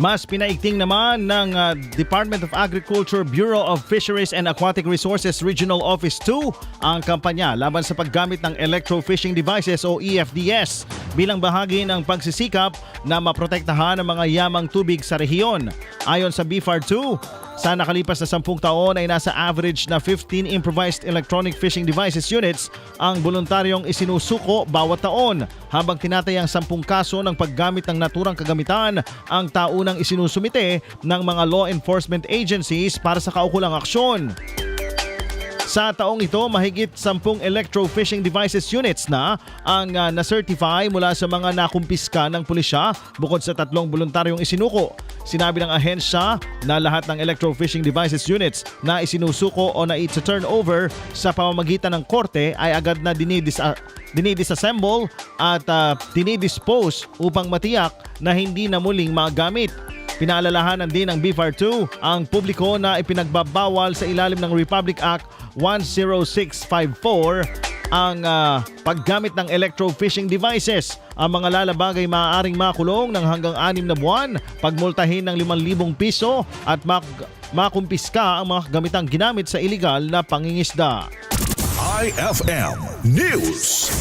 Mas pinaigting naman ng Department of Agriculture Bureau of Fisheries and Aquatic Resources Regional Office 2 ang kampanya laban sa paggamit ng electro-fishing devices o EFDS bilang bahagi ng pagsisikap na maprotektahan ang mga yamang tubig sa rehiyon. Ayon sa BFAR 2, sa nakalipas na 10 taon ay nasa average na 15 improvised electronic fishing devices units ang voluntaryong isinusuko bawat taon, habang tinatayang 10 kaso ng paggamit ng naturang kagamitan ang taunang isinusumite ng mga law enforcement agencies para sa kaukulang aksyon. Sa taong ito, mahigit 10 electro-fishing devices units na ang na-certify mula sa mga nakumpiska ng pulisya bukod sa 3 voluntaryong isinuko. Sinabi ng ahensya na lahat ng electro-fishing devices units na isinusuko o na i-turn over sa pamamagitan ng korte ay agad na dinidisassemble at dinidispose upang matiyak na hindi na muling magamit. Pinaalalahanan din ng BFAR 2 ang publiko na ipinagbabawal sa ilalim ng Republic Act 10654 ang paggamit ng electro-fishing devices. Ang mga lalabag ay maaaring makulong ng hanggang 6 na buwan, pagmultahin ng 5,000 piso at makumpiska ang mga gamitang ginamit sa iligal na pangingisda. IFM News.